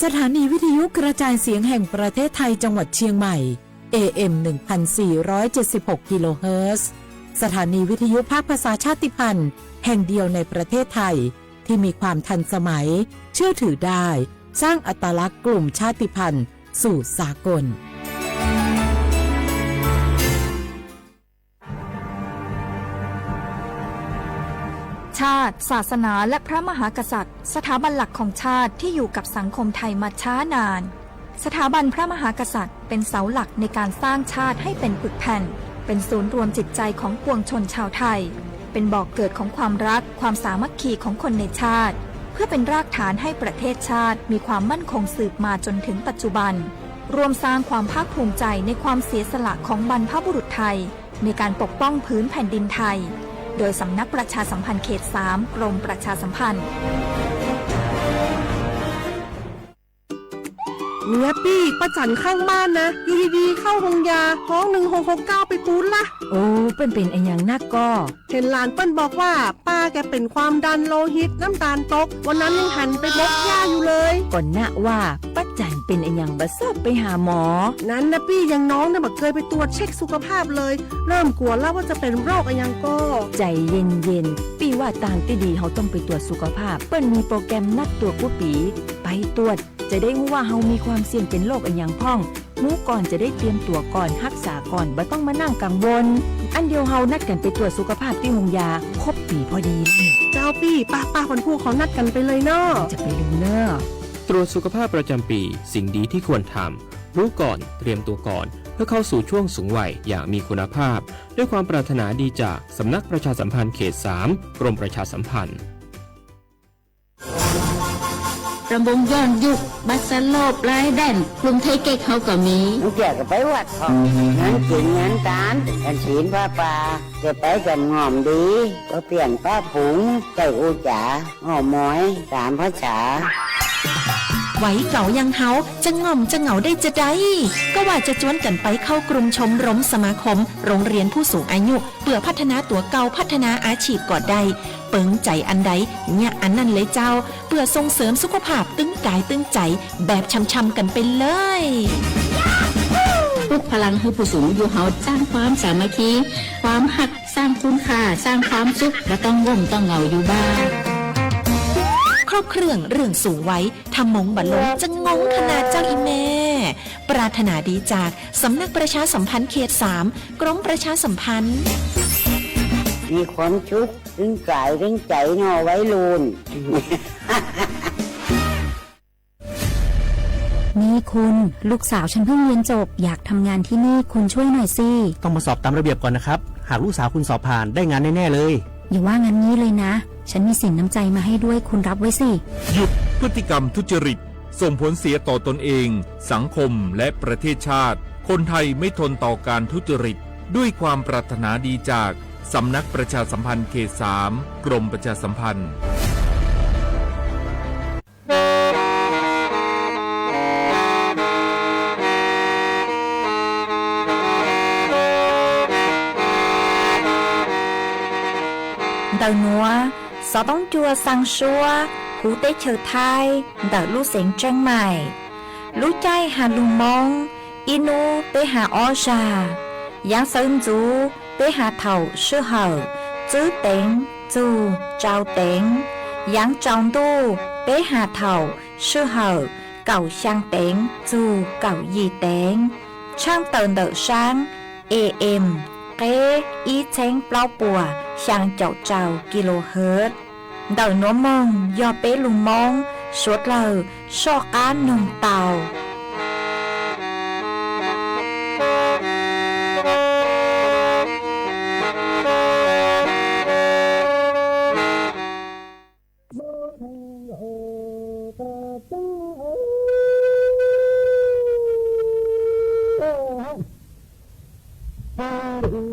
สถานีวิทยุกระจายเสียงแห่งประเทศไทยจังหวัดเชียงใหม่ AM 1476 กิโลเฮิรตซ์สถานีวิทยุภาคภาษาชาติพันธุ์แห่งเดียวในประเทศไทยที่มีความทันสมัยเชื่อถือได้สร้างอัตลักษณ์กลุ่มชาติพันธุ์สู่สากลชาติศาสนาและพระมหากษัตริย์สถาบันหลักของชาติที่อยู่กับสังคมไทยมาช้านานสถาบันพระมหากษัตริย์เป็นเสาหลักในการสร้างชาติให้เป็นปึกแผ่นเป็นศูนย์รวมจิตใจของปวงชนชาวไทยเป็นบ่อกเกิดของความรักความสามัคคีของคนในชาติเพื่อเป็นรากฐานให้ประเทศชาติมีความมั่นคงสืบมาจนถึงปัจจุบันรวมสร้างความภาคภูมิใจในความเสียสละของบรรพบุรุษไทยในการปกป้องพื้นแผ่นดินไทยโดยสำนักประชาสัมพันธ์เขต 3 กรมประชาสัมพันธ์เนี่ยปี้ป้าจันข้างบ้านนะอยู่ดีๆเข้าห้องยาห้อง1669ไปปูนละโอ้เป็นอันอย่างนักก็เห็นหลานเปิ้นบอกว่าป้าแกเป็นความดันโลหิตน้ำตาลตกวันนั้นยังหันไปบกยาอยู่เลยก่อนหน้าว่าป้าจันเป็นอันอย่างบ่ทราบไปหาหมอนั้นนะปี้ยังน้องนะบ่เคยไปตรวจเช็คสุขภาพเลยเริ่มกลัวแล้วว่าจะเป็นโรคอันยังก็ใจเย็นๆปี้ว่าต่างที่ดีเขาต้องไปตรวจสุขภาพเปิ้นมีโปรแกรมนัดตรวจกู้ปีไปตรวจจะได้รู้ว่าเฮามีความเสี่ยงเป็นโรคอันยังพ่องรู้ก่อนจะได้เตรียมตัวก่อนรักษาก่อนบ่ต้องมานั่งกังวลอันเดียวเฮานัดกันไปตรวจสุขภาพที่โรงยาครบปีพอดีเจ้าปี้ป้าคนพวกเขานัดกันไปเลยเนาะจะไปลืมเนาะตรวจสุขภาพประจำปีสิ่งดีที่ควรทำรู้ก่อนเตรียมตัวก่อนเพื่อเข้าสู่ช่วงสูงวัยอย่างมีคุณภาพด้วยความปรารถนาดีจากสำนักประชาสัมพันธ์เขต 3 กรมประชาสัมพันธ์รำวงย้อนยุคบัสโลบไร้แดนกรุงไทยเก๊กเขาก็มีลูกเกี่ยวกับไปวัดของงานกินงานทานกันศีลผ้าป่าจะไปกันงอมดีก็เปลี่ยนป้าผงใจอูจ๋าหอมม้อยสามภาษาไหวเก่ายังเฮาจะง่อมจะเหงาได้จะได้ก็ว่าจะจวนกันไปเข้ากลุ่มชมรมสมาคมโรงเรียนผู้สูงอายุเพื่อพัฒนาตัวเก่าพัฒนาอาชีพก่อได้เปิงใจอันใดเนี่ยอันนั้นเลยเจ้าเพื่อส่งเสริมสุขภาพตึงกายตึงใจแบบช้ำๆกันไปเลยปลุกพลังให้ผู้สูงอายุเฮาสร้างความสามัคคีความหักสร้างคุณค่าสร้างความสุขและต้องง่มต้องเหงาอยู่บ้างครอบเครื่องเรื่องสูงไว้ทำมงบัลลงจะงงขนาดเจ้าอีแม่ปรารถนาดีจากสำนักประชาสัมพันธ์เขต 3 กรมประชาสัมพันธ์มีความชุกถึงกายถึงใจเนาะไว้ลูนนี่คุณลูกสาวฉันเพิ่งเรียนจบอยากทำงานที่นี่คุณช่วยหน่อยสิต้องมาสอบตามระเบียบก่อนนะครับหากลูกสาวคุณสอบผ่านได้งานแน่ๆเลยอย่าว่างั้นนี้เลยนะฉันมีสินน้ำใจมาให้ด้วยคุณรับไว้สิหยุดพฤติกรรมทุจริตส่งผลเสียต่อตนเองสังคมและประเทศชาติคนไทยไม่ทนต่อการทุจริตด้วยความปรารถนาดีจากสำนักประชาสัมพันธ์เขต 3 กรมประชาสัมพันธ์Đầu núa, gió bóng chua sang xua, hú tế chờ thai, đỡ lũ xén tranh mải. Lũ chay hà lùng mong, inu tế hà o già, giáng sơn chú tế hà thầu sư hở, chữ tên, chú, trao tên, giáng trọng tu tế hà thầu sư hở, cầu sang tên, chú, cầu gì tên. Trang tờn đỡ sang, AM, kế ý chén bao bùa, sang chậu trào kHz đời nó mong do bé lùng mong suốt lời so cá nồng tàu Thank you.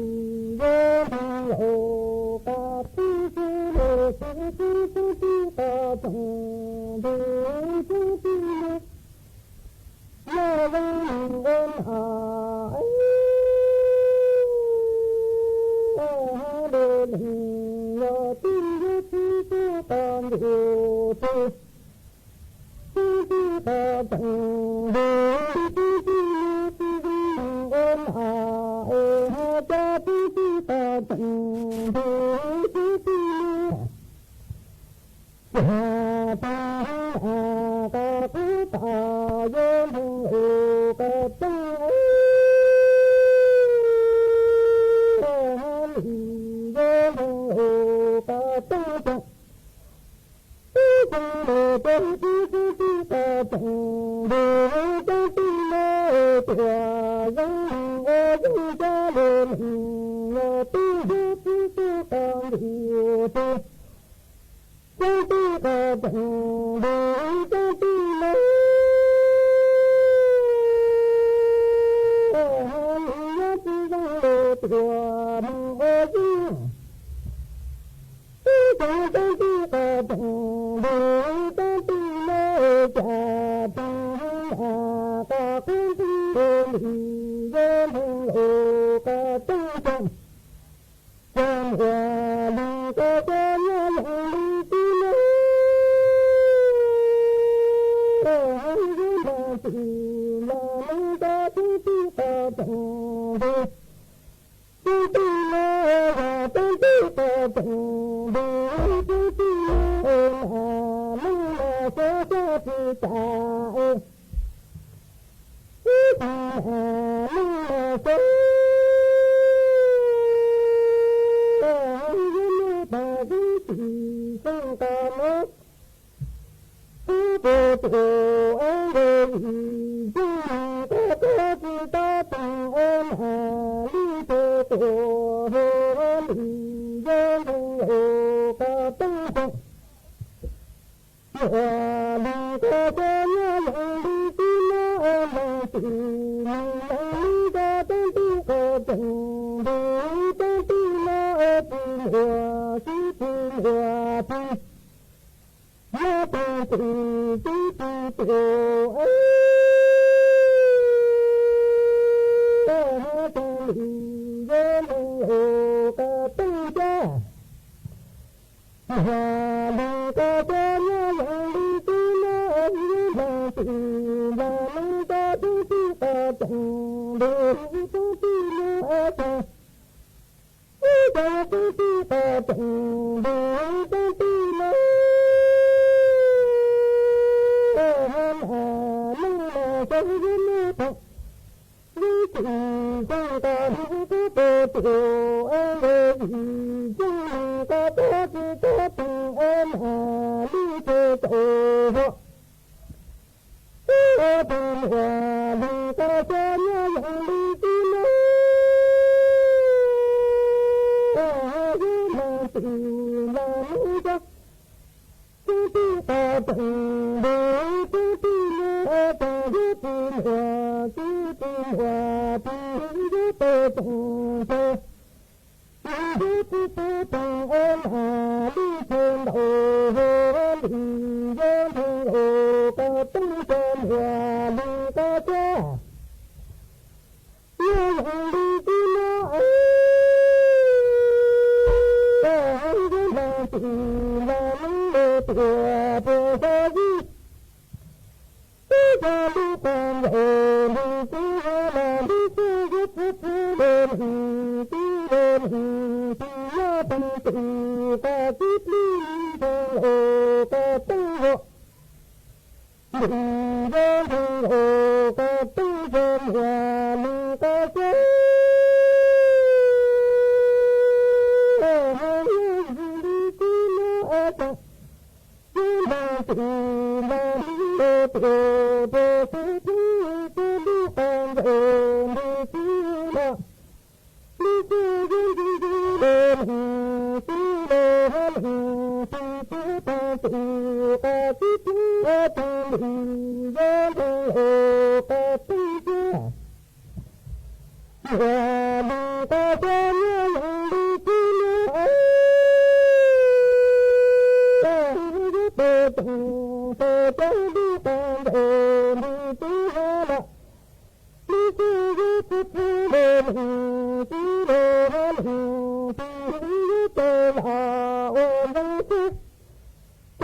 เ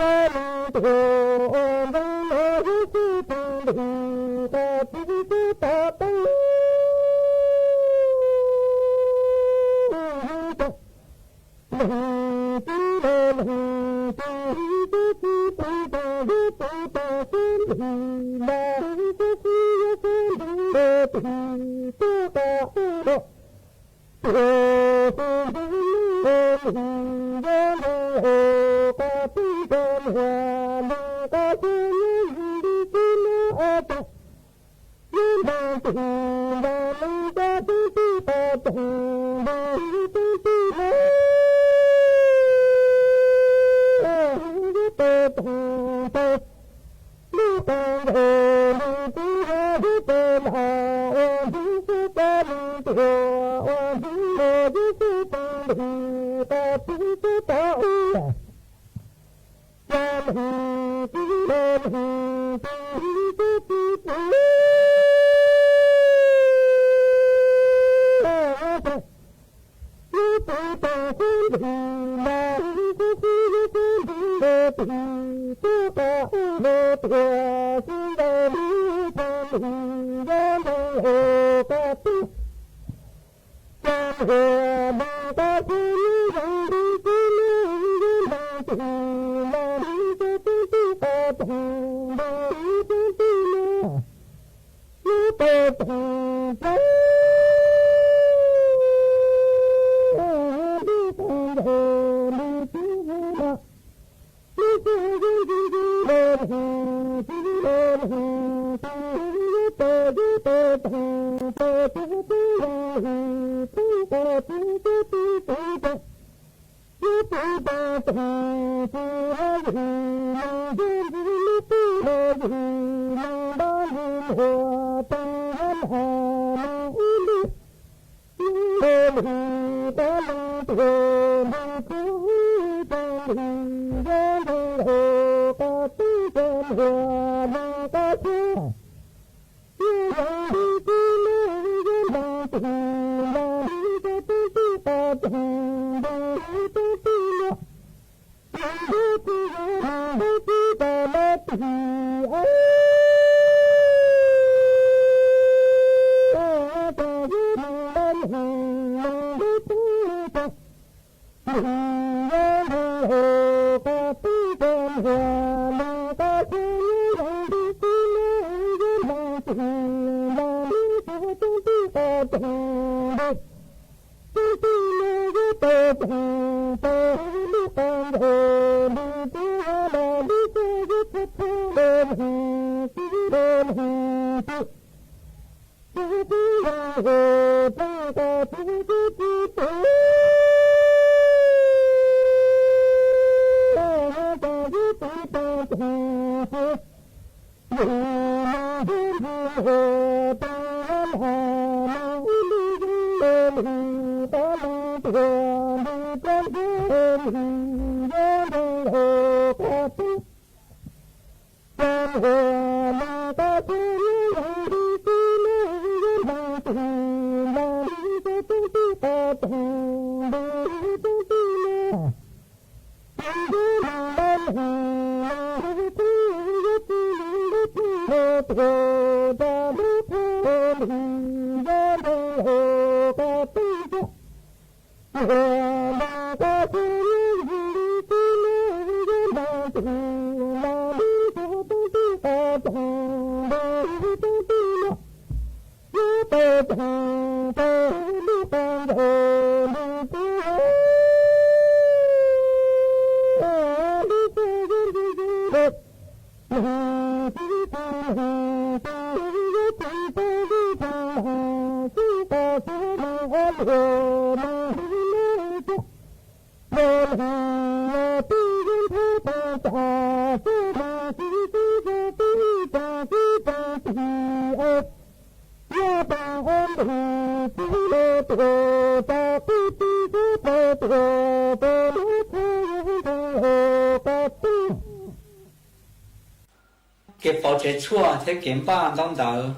cái bảo chế chua thế kiểm ba đông đỡ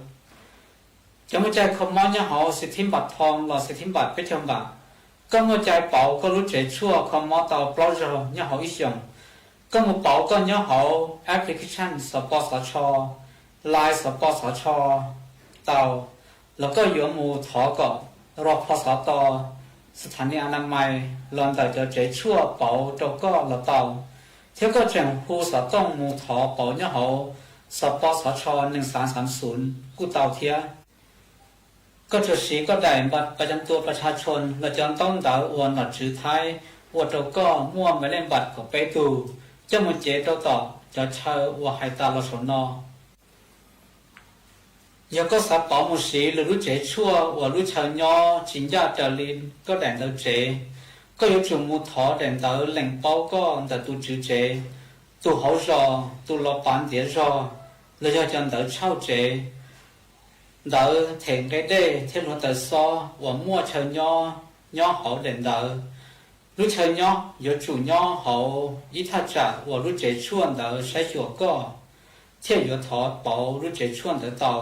cho một trái không mong nhà họ sẽ thêm bạc thòng là sẽ thêm bạc biết không bà có một trái bảo có lúc chế chua không mong tàu bao giờ nhà họ ít dùng ก็มาเป่าก็ย่อเขาแอปพลิเคชันสปสชไลน์สปสชเตาแล้วก็อยู่หมู่ถอก็รอพสตสถานีอนามัยลอนแต่จะเจชั่วเป่าโจก็ละเตาเที่ยวก็เจียงผู้สต้องหมู่ถอเป่าย่อเขาสปสช1330กู้เตาเทียก็จะสีก็ได้บัตรประจำตัวประชาชนและจะต้องดาวอวนหลัดถือท้ายอวดโจก็มั่วไม่เล่นบัตรก็ไปดูเจ้ามันเจต่อจะเช่าว่าให้ตาเราสนอยากก็สับเป่ามุสีหรือรู้เจชั่วว่ารู้เชิญย่อจินยาจะลินก็แดงเราเจก็ยกจุมูถอแดงเตอแหล่งเป้าก็แต่ตูจือเจตูเขารอตูรอปานเดียรอแล้วจะจันเตอเช่าเจเตอเถงได้เที่ยวแต่ซอว่ามั่วเชิญย่อเขาแดงเตอรู้เชิญย่อ有主ย่อเขา一他จัดว่ารู้เจชั่วเตอใช้หัวก็เที่ยวถอเป่ารู้เจชั่วเตอเตา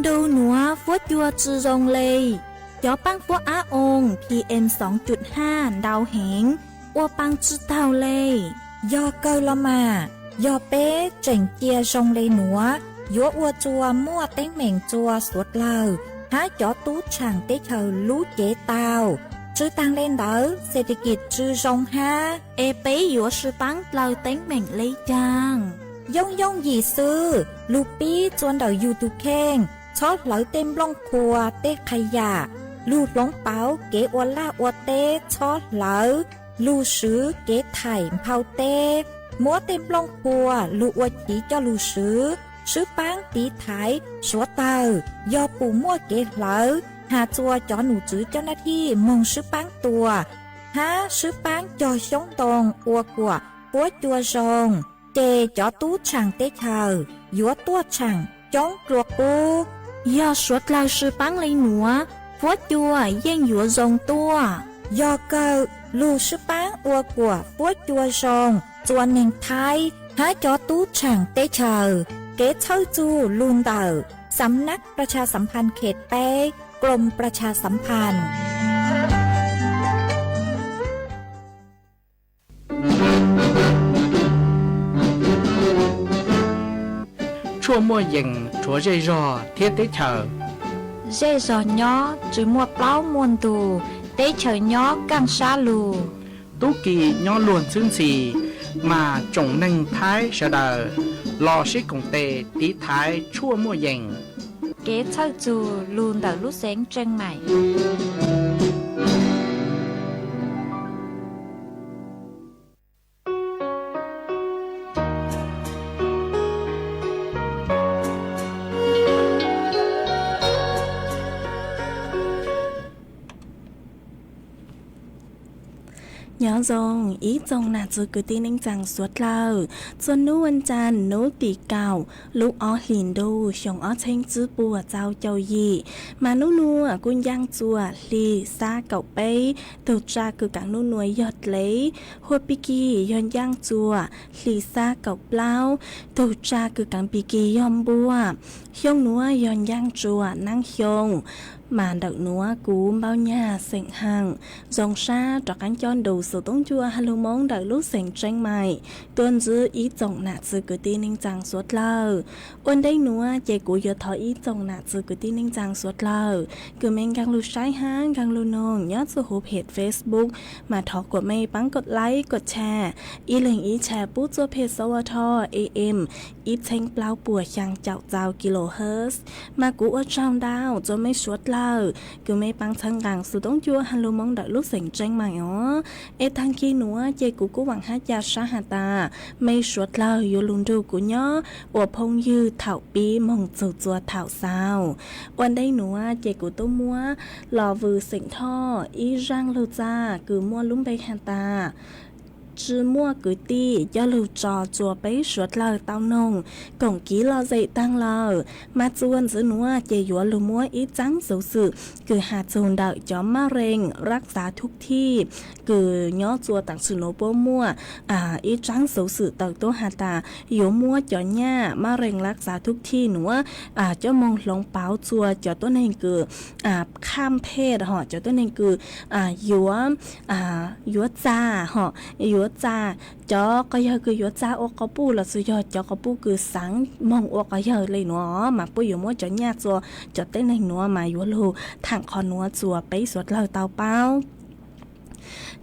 Đâu nữa phốt chua chư rong lây gió băng phốt á ôn PM 2.5 đau hẹn ô băng chư tàu lây do cơ lo mà do bé chỉnh chia rong lây nữa gió ô chua mua tén mèn chua suốt lờ há gió tú chẳng tế thờ lú chế tàu chư tăng lên đỡ sẽ đi kịp chư rong ha ê bé gió sư băng lờ tén mèn lấy chàng Dông gì sưลูปี้จวนเดายูทูบแข้งชอบไหลเต็มล่องครัวเต้ขยะลูดหลงเป๋าเก๋อวล่าอวเต้ชอบไหลลูซื้อเก๋ไถ่เผาเต้มัวเต็มล่องครัวลูอวจีเจ้าลูซื้อปังตีไถ่สัวเตอยอปูมัวเก๋ไหลหาจัวจอหนูจื้อเจ้าหน้าที่มองซื้อปังตัวหาซื้อปังจอชงตรงอัวกัวปัวจัวซงเจจอตู้ช่างเต้เธอยัวตัวช่างจ้องกลัวกูยอสุดเราซื้อปังเลยหนัวฟัวจัวเย่งยัวซงตัวยอเกอลูซื้อปังอัวกัวฟัวจัวซงจวนเน่งไทยหาจอตู้ช่างเต้เธอเก๋เช่าจูลุนเตอสำนักประชาสัมพันธ์เขตเป้กรมประชาสัมพันธ์ชั่วมั่วยิงชัวใจรอเทียได้เธอ dây giò nhó chỉ mua plau muôn tù tế chờ nhó càng xa lù ตุกีย้อนล้วนซึ่งสีมาจงหนึ่งท้ายเสดอรอชิกงเตตีท้ายชั่วมั่วยิง kế thơ dù luôn đỡ lúc sáng chân mày nhớ rằng ý trong là chưa cứ tin anh rằng suốt lâu xuân núวันจันทร์nú tỷ cào lúc ó liền đô xong ó thanh chữ bùa giao châu gì mà nú nua cũng giang chùa lì xa cậu bé thực ra cứ cả nú nuôi giọt lấy hôi piki yon giang chùa lì xa cậu bao thực ra cứ cả piki yon bùa hiong núa yon giang chùa năng hiong mà đợt núa cú bao nhà sẹn hàng dòng xa trọ cánh chon đủ sự tốn chua hello món đợt lúc sẹn tranh mày tuân giữ ý tổng nạt sự cứ tin ninh rằng suốt lờ ôn đây núa chạy cú giờ thọ ý tổng nạt sự cứ tin ninh rằng suốt lờ cứ mình gang lưu trái hang gang lưu nong nhớ sự hộp hệ Facebook mà thọ của mày bắnกดไลค์กดแชร์อีหลิงอีแชร์ปุ๊บตัวเพจสวท AM อีเชงเปล่าปัวช่างเจ้าเจ้ากิโลเฮิรตซ์มากูอดช่างดาวจนไม่สุดcứ mấy băng thân càng sự tốn chua hello mong đợi lúc sành tranh mày ó e thằng kia nữa chơi của cố bằng hát gia sa hà ta mấy suốt lâu yêu luôn đâu của nhó ở phong dư thảo bí mong chùa chùa thảo saoวันđây nữa chơi của tôi mua lò vừa sành tho ý rang lâu ra cứ mua lúng bay hà ta จื้อมั่วกุตี้ยอลูจอจัวไปสวดเลอเต้านงกงกีลอใจตั้งเลอมาจวนจื้อนัวเจยัวลูมัวอีจังสูสือคือหาจูนเดาจอมมะเร็งรักษาทุกที่คือย่อจัวต่างสุโนโปมัวอีจังสูสือเต่าตัวหาตาอยู่มัวจอหญ้ามะเร็งรักษาทุกที่หนัวเจ้ามองลงเปาจัวจอตัวนึงคือข้ามเพศหอจอตัวนึงคือยัวจ้าหอยัวจ้าจอก็ยอคือยัวจ้าโอกปูละสุยอจอกปูคือสังมองโอกยอเลยหนัวมาปุยอยู่มัวจอหญ้าจัวจอเต้นในหนัวมายัวลูทางคอนัวจัวไปสวดเล่าเตาเป้า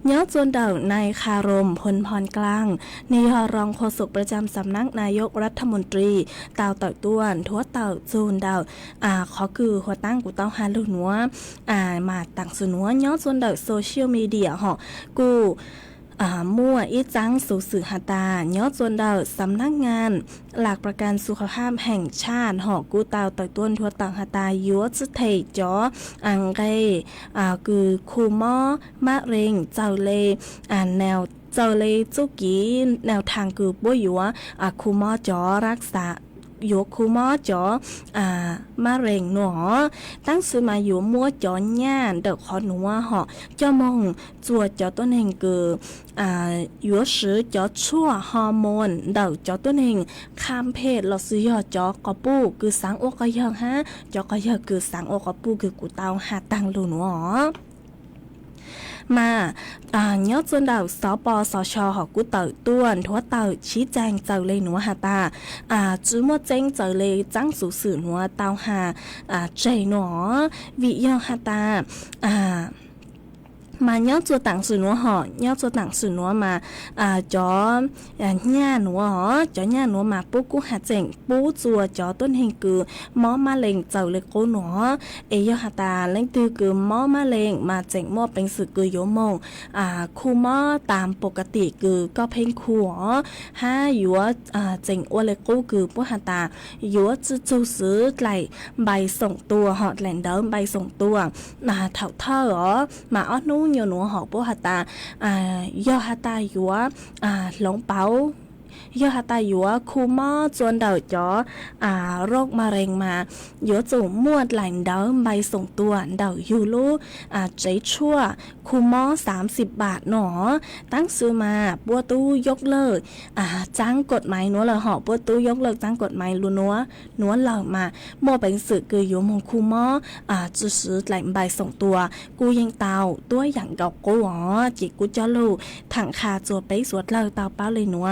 ย้อจวนเดานายคารมพลพรกลางนายรองโฆษกประจำสำนักนายกรัฐมนตรีเต่าต่อยต้วนทั่วเต่าจูนเดาขอคือหัวตั้งกูเต้าฮาลูกนัวมาต่างสุนัวย้อจวนเดาโซเชียลมีเดียกูมั่วอีจังสู่สื่อหาตาย้อจวนเดาสำนักงานหลักประกันสุขภาพแห่งชาติกูเตาต่อยต้นทั่วต่างหาตายัวจุเทจออังเกคือคูมอมะเร็งเจ้าเลแนวเจ้าเลจุกีแนวทางคือป่วยยัวคูมอจอรักษาอยู่คูมอจอมะเร็งหนอตั้งซื้อมาอยู่มัวจอญ่านเด็กขอหนัวเจ้ามองจัวจอตัวเองคืออยู่ซื้อจอชั่วฮอร์โมนเด็กจอตัวเองข้ามเพศเราซื้อยอจอกระปูคือสังอกกระยองฮะจอกกระยองคือสังอกกระปูคือกูเตาหาตังลูหนัวมาย้อจนเดาสปสชกูเต่าต้วนทั่วเต่าชี้แจงเจ้าเลยหนัวหาตาจื้อมัวเจ้งเจ้าเลยจังสู่สื่อหนัวเต่าหาใจหนอวิยองหาตามาย้อจัวต่างสื่อหนัวย้อจัวต่างสื่อหนัวมาจอหญ้าหนัวจอหญ้าหนัวมาปุ๊กูหาเจ๋งปุ๊จัวจอต้นเฮงคือหมอมะเร็งเจ้าเลยโกหนัวยอหาตาเล่งตือคือหมอมะเร็งมาเจ๋งหม้อเป็นสื่อคือโยมงคูหมอตามปกติคือก็เพ่งคูห้ายัวเจ๋งอ้วนเลยกูคือปุ๊หาตายัวจะจูซื้อไหลใบส่งตัวแหล่งเดิมใบส่งตัวเถ่าเท่ามาอ้อนู้nhiều nữa họ bố hạt ta do hạt ta dúa lông báo do hạt ta dúa khu mò chôn đầu chóโรคมะเร็งมายัวจู่มวดไหลเดิมใบส่งตัวเดายูรูใจชั่วคูมอ30 บาทหนอตั้งซื้อมาปัวตู้ยกเลิกจ้างกฎหมายนัวเลยปัวตู้ยกเลิกจ้างกฎหมายนัวเหล่ามาโมเป็นสื่อคืออยู่มงคูมอจะซื้อไหลใบส่งตัวกูยังเตาตัวอย่างเก่ากูจิกูจะลูถังคาจัวไปสวดเลิกเตาเป้าเลยนัว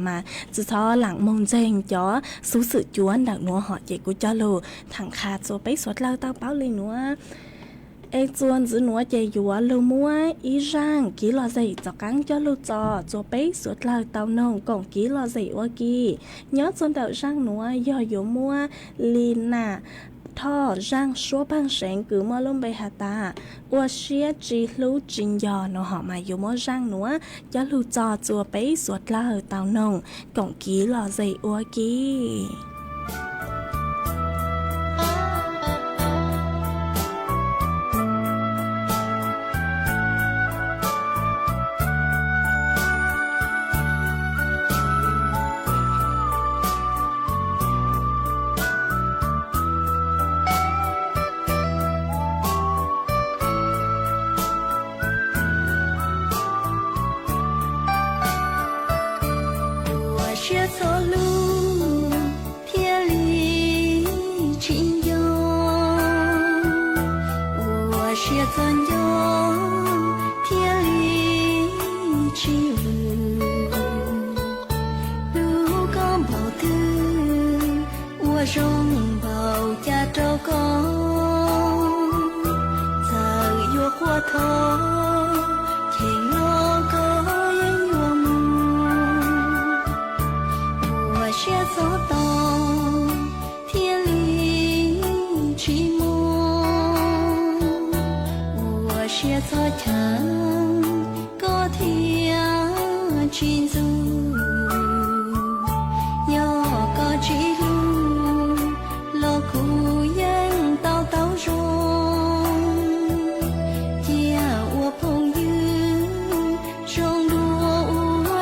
มาจะท้อหลังมงเจงจ๋อสู้สื่อจวนดักนัวจิกูจะลูถังคาจัวไปสวดเลิกเตาเป้าเลยนัวจวนจื้อหนัวใจยัวลูมัวอีร่างกี่ลอใจจอกังจอลูจอจัวไปสวดลาวเตานงกงกี่ลอใจว่ากี่ย้อนจนเดาร่างหนัวย่อยู่มัวลีน่าท่อร่างชัวพังเสงกือมัวลุ่มไปหาตาว่าเชียจีลูจินยอเนาะมาอยู่มัวร่างหนัวย่อลูจอจัวไปสวดลาวเตานงกงกี่ลอใจว่ากี่我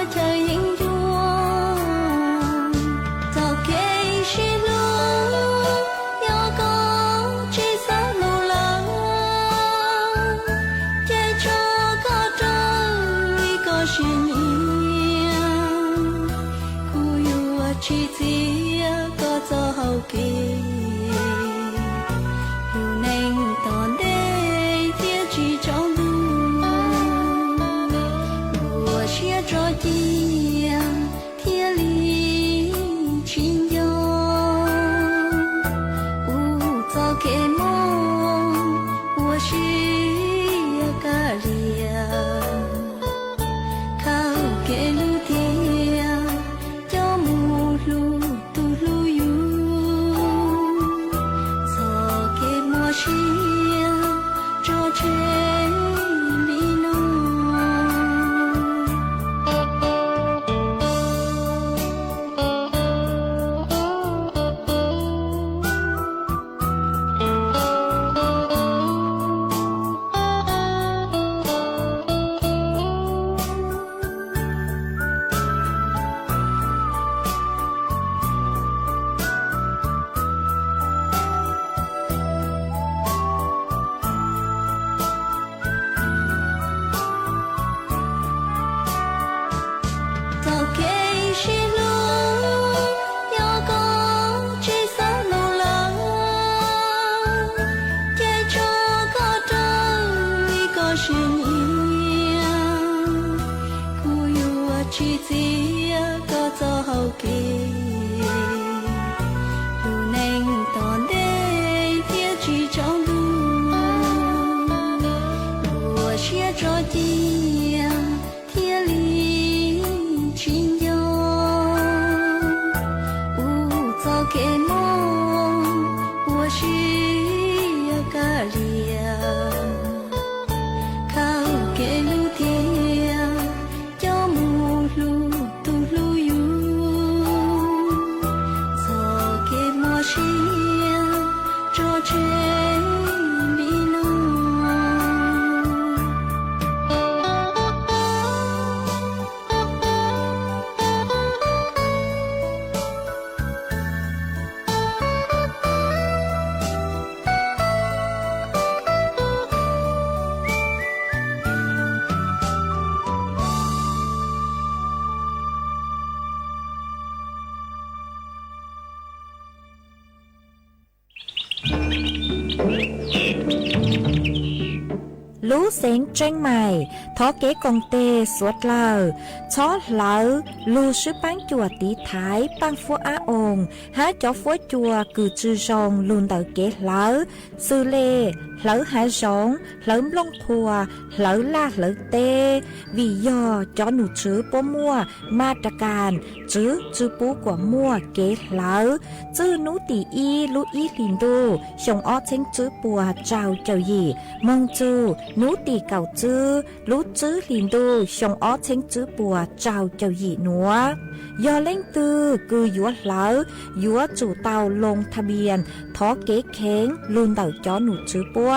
lũ xén tranh mày thó kế công tê suốt lờ chó lỡ lù sư bán chùa tí thái bán phú á ồn há chó phú chùa cử chư rong luôn tờ kế lỡ sư lê lỡ há rong lỡ lông khùa lỡ la lỡ tê vì do chó nụ chữ bố mua ma trà càn chữ bố của mua kế lỡ chữ nụ tỷ y lũ y lìn đô xong ó chênh chữ bùa trao chào gì mong chữ nụ tỷ cầu chữ lũ chữ lìn đô xong ó chênh chữ bùa trao chào gì nữa do lên tư cư dúa lỡ dúa chủ tàu lงทะเบียนท้อเก๊เค้งลุนเต่าจ้อหนูจื้อปัว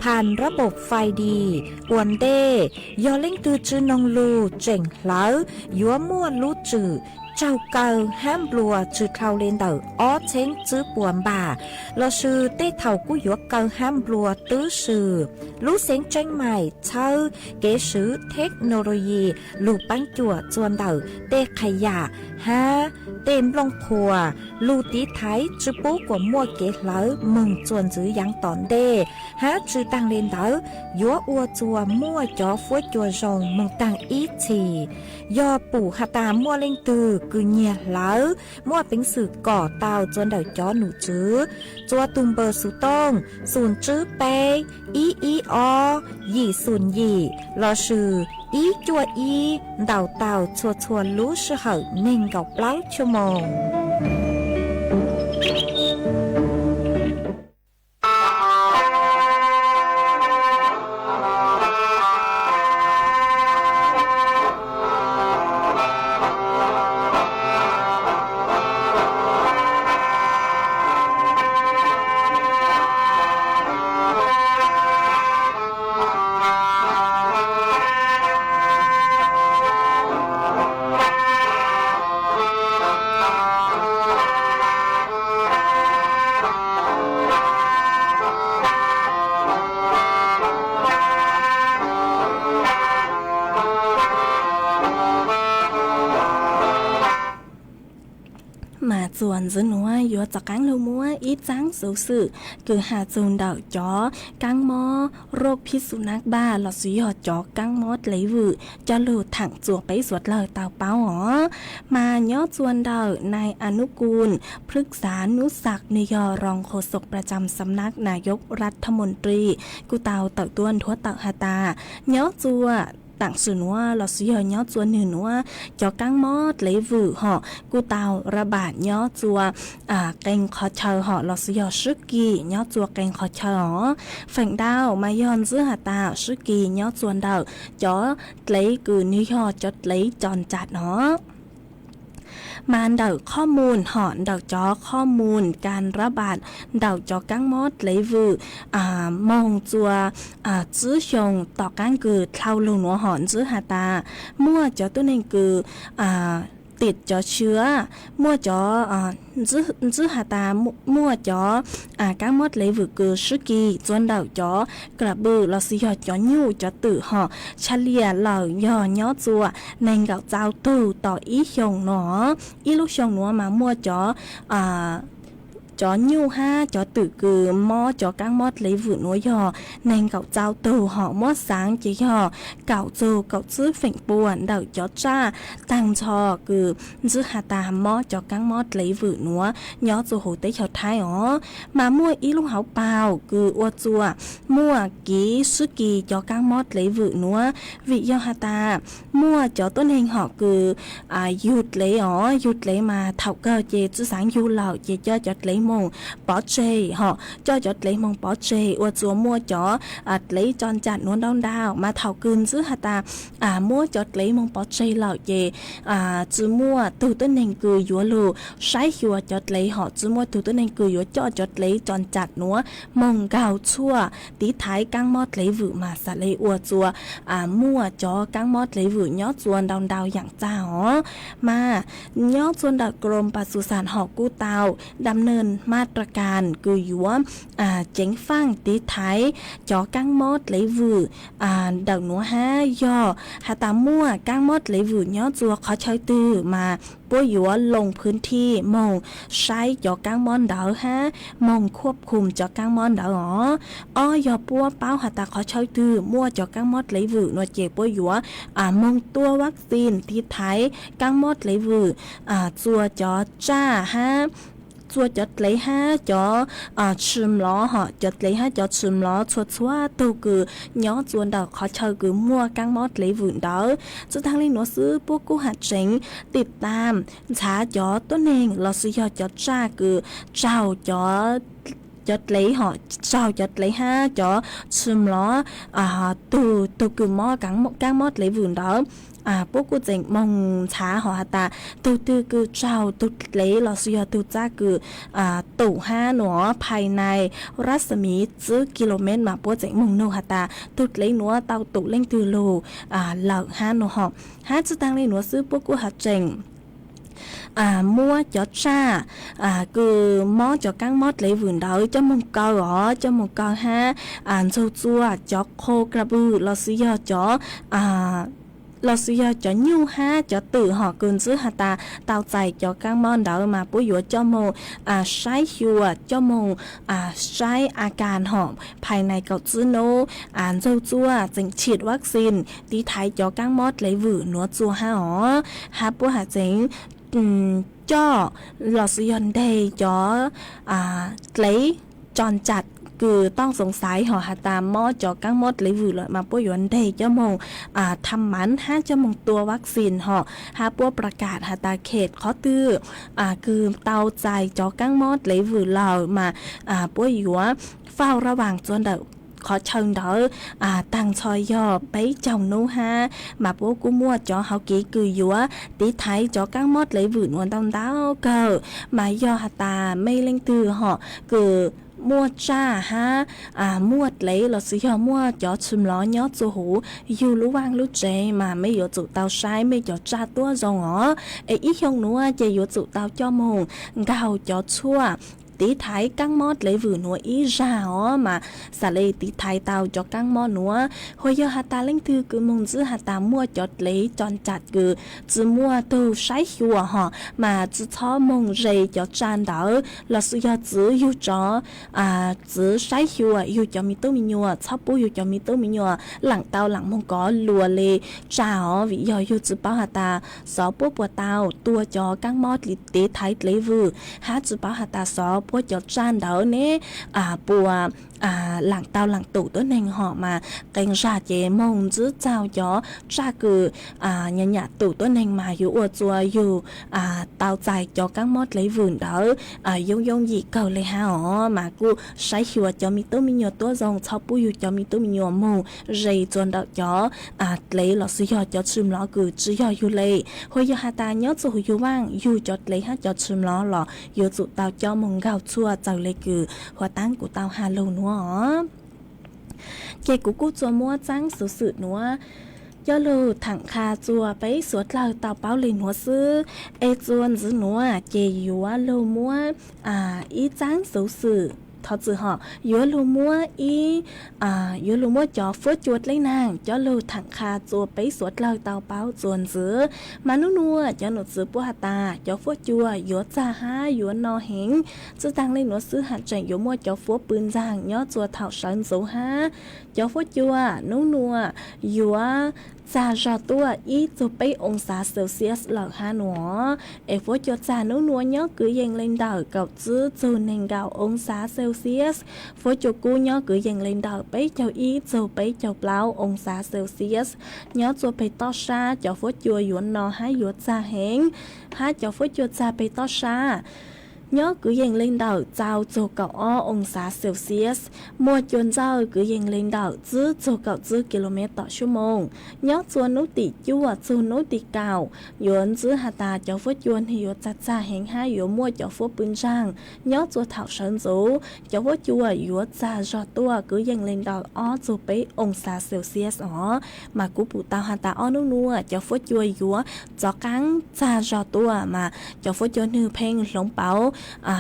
ผ่านระบบไฟดีอวนเด้ยอเล่งตือจื้อนองลูเจ๋งเหลายัวมั่วลูจื้อเจ้าเก่าห้ามบัวจื้อเท่าเลนเต่าอ้อเช้งจื้อปวนบ่าเราชื่อเต้เท่ากู้ยัวเก่าห้ามบัวตื้อชื่อลูเสียงจังใหม่เช่าเก๋ซื้อเทคโนโลยีลูกปั้นจั่วจวนเต่าเต้ขยะฮะเต็มลงพัวลูตีไทยจื้อปูกว่ามั่วเก๋เหลามึงจวนจื้อยังตอนเด้ฮะจื้อตังเลนเต่ายัวอัวจัวมั่วจ่อฟัวจัวรองมึงตังอีชียอปู่ฮาตามั่วเล่งตือคือเงียเหลามั่วเป็นสื่อก่อเตาจวนเดาจ้อหนูจื้อจัวตุมเบอร์สุต้องศูนย์จื้อเปอีอยี่ศูนย์ยี่รอชื่ออีจัวอีเดาเตาชัวรู้ชื่อเหอเน่งกับเล้าชั่วโมงส่วนซึ่งนัวยัวจากกังลูมัวอีจังสูสื่อคือหาจูนดาวจอกังมอโรคพิษสุนัขบ้าหลอดสุยอดจอกังมอดไหลวือจะหลุดถังจวกไปสวดเลยเต่าเป้าหรอมาย่อจวนดาวนายอนุกูลพฤกษานุศักดิ์นยรองโฆษกประจำสำนักนายกรัฐมนตรีกูเต่าเต่าต้วนทั่วเต่าหาตาย่อจัวต่างสื่อนัวเราซื้อย้อจัวหนึ่งนัวจอกังมอดเลวือห่อกูเตาระบาดย้อจัวเก่งขอเชอห่อเราซื้อซึกีย้อจัวเก่งขอเชอฝั่งดาวมาย้อนซื้อหาตาซึกีย้อจวนดาวจอเลกือนิยอจดเลจอนจัดเนาะมาเดาข้อมูลหอนเดาจอข้อมูลการระบาดเดาจอกังมอดเลวือมองจัวจื้อชงต่อการคือเท่าลุงหัวหอนจื้อหาตามั่วจอตัวนึงคือติดจอเชื้อมั่วจอจื้อหาตามั่วจอกังมอดเลวือคือซึกีจวนเดาจอกระบือเราสิยอจอญู่จอตื่อหอเฉลี่ยเหล่าย่อย่อจัวในเกาเจ้าตู่ต่ออีชงหนออีลูกชงหนัวมามั่วจอ จอยูห้าจอตือกือมอจอกังมอดเลยฝืนนัวยอแนงเก่าเจ้าตู่หอมอสางจียอเก่าโจเก่าซื้อเฝ่งป่วนเดาจอจ้าตังชอกือซื้อหาตามอจอกังมอดเลยฝืนนัวยอจูหูเตเฉาไทยอ๋อมามั่วอีลุงเหาเปล่ากืออวจัวมั่วกีซึกีจอกังมอดเลยฝืนนัววิยอหาตามั่วจอต้นเฮงหอกือหยุดเลยอ๋อหยุดเลยมาเท่าเกอเจจื้อสางยูเหล่าเจเจจอดเลยมงปอเจหอจอจอดเลยมงปอเจอวจัวมั่วจอเลยจอนจัดนวลดาวมาเท่ากืนซื้อหาตามั่วจอดเลยมงปอเจเหล่าเจจื้อมั่วตูต้นเฮงกือยัวลูใช้หัวจอดเลยหอจื้อมั่วตูต้นเฮงกือยัวจอจอดเลยจอนจัดนัวมงเก่าชั่วตีท้ายกังมอดเลยหวือมาสะเลยอวจัวมั่วจอกังมอดเลยหวือย้อจวนดาวอย่างจ้าอ๋อมาย้อจวนดาวกรมปศุสัตว์หอกกู้เตาดำเนินมาตรการกือยัวเจ๋งฟังตีท้ายจอกังมอดเลยหวือดาวหนัวห้ายอหาตามั่วกังมอดเลยหวือย้อจัวขอใช้ตื้อมาปัวยัวลงพื้นที่มงใช้จอกังมอนดาวฮะมงควบคุมจอกังมอนดาวอ๋อยอปัวเป้าหาตาขอใช้ตื้อมั่วจอกังมอดเลยหวือนัวเจปัวยัวมงตัววัคซีนที่ไทยกังมอดเลยหวือจัวจอจ้าฮะจัวจดเลยฮะจอชิมล้อหอจดเลยฮะจอชิมล้อชัวตัวกือย้อจวนดอกขอเชอกือมั่วกังมอดเลยหวือดอจุดทางเลยหนูซื้อพวกกูหัดเจ๋งติดตามช้าจอตัวเองเราซื้อยอจอจ้ากือเจ้าจอจดเลยหอเจ้าจดเลยฮะจอชิมล้อตัวกือมั่วกังมอดเลยหวือดอพวกกูเจ๋งมองช้าหอตาตูคือเจ้าตุเลยเราสุยตูจ้าคือตู่ห้าหนอภายในรัศมีซื้อกิโลเมตรมาพวกเจ๋งมองโนหตาตุเลยหนัวเตาตุเล่งตือโลเหล่าห้าหนอหอบห้าจุดตังเลยหนัวซื้อพวกกูหัดเจ๋งมั่วจอจ้าคือมอจอกังมอดเลยหวืนดาวจะมงเกาหรอจะมงเกาฮะจัวจอโคกระบือเราซื้อยจอเราซื้อจอยูห้าจอตื่อหอกุนซื้อหาตาเตาใจจอกังมอนดาวมาปุยหัวจอมงใช้หัวจอมงใช้อาการหอมภายในเกาซื้อโนจัวจึงฉีดวัคซีนตีไทยจอกังมอดเลยหวือหนัวจัวห้าหอหาปัวหาเจ๋งจ่อหลอดสยอนเดย์จ่อเลยจอนจัดคือต้องสงสัยหอหาตามมอจอกังมดเลยหวือเลยมาป่วยวันเดย์เจ้ามงทำหมันห้าเจ้ามงตัววัคซีนหอหาปัวประกาศหาตาเขตข้อตื้อคือเตาใจจอกังมดเลยหวือเรามาป่วยอยู่เฝ้าระหว่างจนเดขอเชิงเดอตังชอยยอไปเจ้านูฮะมาปัวกูมั่วจอเฮากีคือยัวตีไทยจอกังมดเลยหวือนวันตองดาวเกอมายอหาตาไม่เล่งตือหอคือมั่วจ้าฮะมั่วเลยเราซื้อมั่วจอชิมล้อยอจูหูอยู่รู้วางรู้เจมาไม่อยู่จุเตาใช้ไม่อยู่จ้าตัวจงอ๋ออีหงนัวจะอยู่จุเตาจอมงเกาจอชั่วตีไทยกังมอดเลยหวือนัวอีจ้าอ๋อมาสะเลยตีไทยเตาจอกังมอนัวหอยหาตาเล่งตือคือมงจื้อหาตามั่วจอดเลยจอนจัดคือจื้อมั่วตูใช้หัวหอมาจื้อท้อมงเรจอจานเดอเราซื้อจื้ออยู่จอจื้อใช้หัวอยู่จอมีตู้มีนัวชอบปูอยู่จอมีตู้มีนัวหลังเตาหลังมงก็ลัวเลยจ้าอ๋อวิยอยู่จื้อเป้าหาตาสอปัวเตาตัวจอกังมอดลิตีไทยเลยหวือหาจื้อเป้าหาตาสอพวกจอจานเดอเนี่ยปัวหลังเตาหลังตู่ตัวเองหอมาเก่งชาเจมงจื้อเจ้าจอจ้าคือยันหยาตู่ตัวเองมาอยู่อวดจัวอยู่เตาใจจอกังมอดเลยหวืนเดอยงหยีเก่าเลยฮะอ๋อมากูใช้หัวจอมีตู้มีหยตัวจงชอบปูอยู่จอมีตู้มีหยมงเรจวนดอกจอเลยหลอซื้อยอจอชิมล้อคือจื้อยอยู่เลยหัวยหาตาเนาะจู่อยู่ว่างอยู่จอดเลยฮะจอชิมล้อหล่ออยู่จุเตาจอมงเก่าชั่วเจ้าเลยคือหัวตั้งกูเตาฮาโลนัวเกกูจัวมัวจังสุดๆนัวยอลูถังคาจัวไปสวดเราเตาเป้าเลยหัวซื้อจวนจื้อนัวเจยัวโลมัวอีจังสุดๆ ทอดจือหอยัวลูมัวยัวลูมัวจอฟัวจวดเลยนางจอลูถังคาจัวไปสวดเล่าเตาเป้าจวนซื้อมานุนัวจอหนุซื้อปัวตาจอฟัวจัวยัวจ่าห้ายัวนอเหงจื้อตังเลยหนูซื้อหัดใจยัวมัวจอฟัวปืนจางย่อจัวเถาเฉินสูห้าจอฟัวจัวนุนัวยัวจ่าจอตัวอีจูไปองศาเซลเซียสหลักฮาหนัวฟัวจัวจ่านุนัวย่อกือยังเล่นดาวกับจื้อจูหนึ่งดาวองศาเซลเซียสฟัวจัวกูย่อกือยังเล่นดาวไปเจ้าอีจูไปเจ้าเปล่าองศาเซลเซียสย่อจัวไปต่อชาเจ้าฟัวจัวหยวนนอให้หยวนจ่าเหงให้เจ้าฟัวจัวจ่าไปต่อชาnhớ cứ dành lên đầu trao cho cậu ông xã Celsius một chuyến giao cứ dành lên đầu giữ cho cậu giữ km/h nhớ cho nút tỉ chua cho nút tỉ cào yuan giữ hạt ta cho phốt yuan thì yuan chặt cha hẹn hai yuan mua cho phốt bún rang nhớ cho thảo sơn dấu cho phốt chua yuan cha cho tua cứ dành lên đầu cho bé ông xã Celsius mà cú phụ tao hạt ta nước nua cho phốt chua yuan cho cắn cha cho tua mà cho phốt yuan hư pen lông bảo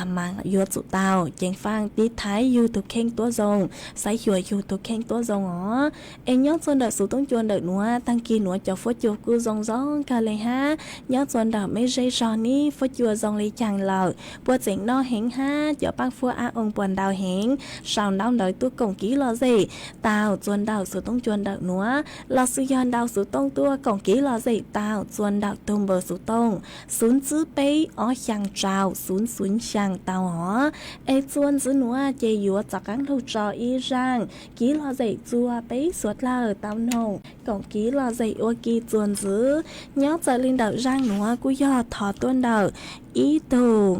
mà vừa tụ tàu chèn phang tí thái yêu tụ khen tố rồng sai vừa yêu tụ khen tố rồng em nhớ xuân đợt số tông chuồn đợt núa tăng kỳ núa cho phốt chùa cư rồng rong cả lệ ha nhớ xuân đợt mấy dây sò ní phốt chùa rồng lấy chàng lờ bữa chỉnh no hẹn ha cho bác phua ông buồn đào hẹn sao đau đợi tôi cổng ký lo gì tàu chuồn đào số tông chuồn đợt núa là sư dân đào số tông tua cổng ký lo gì tàu chuồn đào tông bờ số tông xuống chữ bé ở chàng trào xuống sang tàu chuan giữ núa chê dúa cho các lâu trò y rang ký lo dậy chua bé suốt la ở tàu nồng còn ký lo dậy ô kỳ chuan giữ nhớ trở lên đầu rang núa cú do thọ tuôn đầu ý tù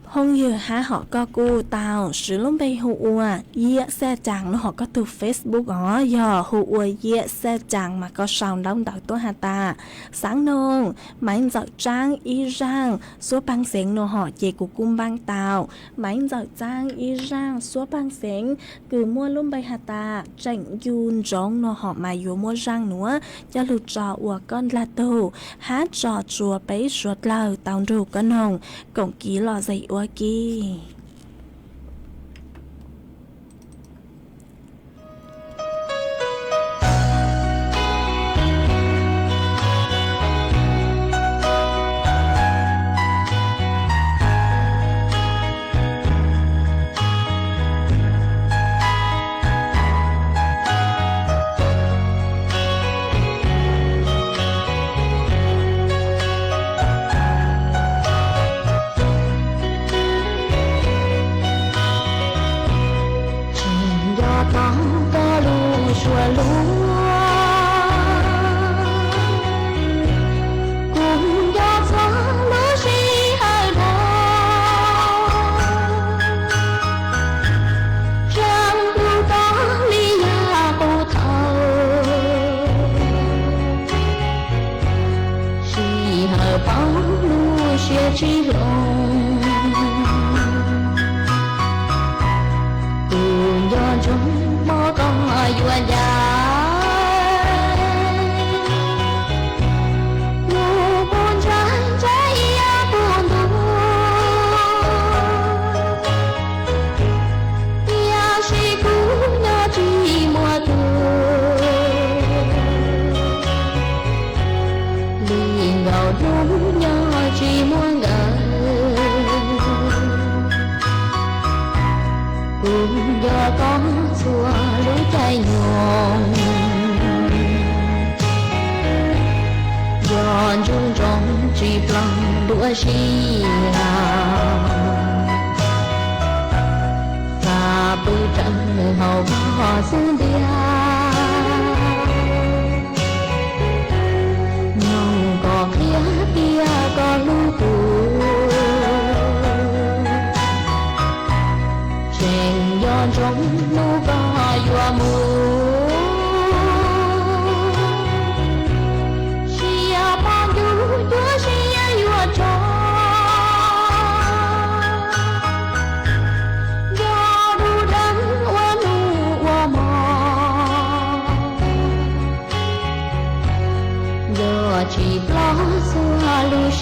hôm giờ há họ có cô tàu sử lông bay hụ ye xe chẳng nó họ có từ Facebook giờ hụ ye xe chẳng mà có sòng đóng đảo tôi hà ta sáng nông máy dạo trang y rang số băng xén nó họ chỉ của cung băng tàu máy dạo trang y rang số băng xén cứ mua lông bay hà ta chảnh yun rong nó họ mà dù mua rang nữa cho lụt trò của con là tù há trò chùa bấy suốt lờ tàu rù con hồng cổng ký lò dậy Waki.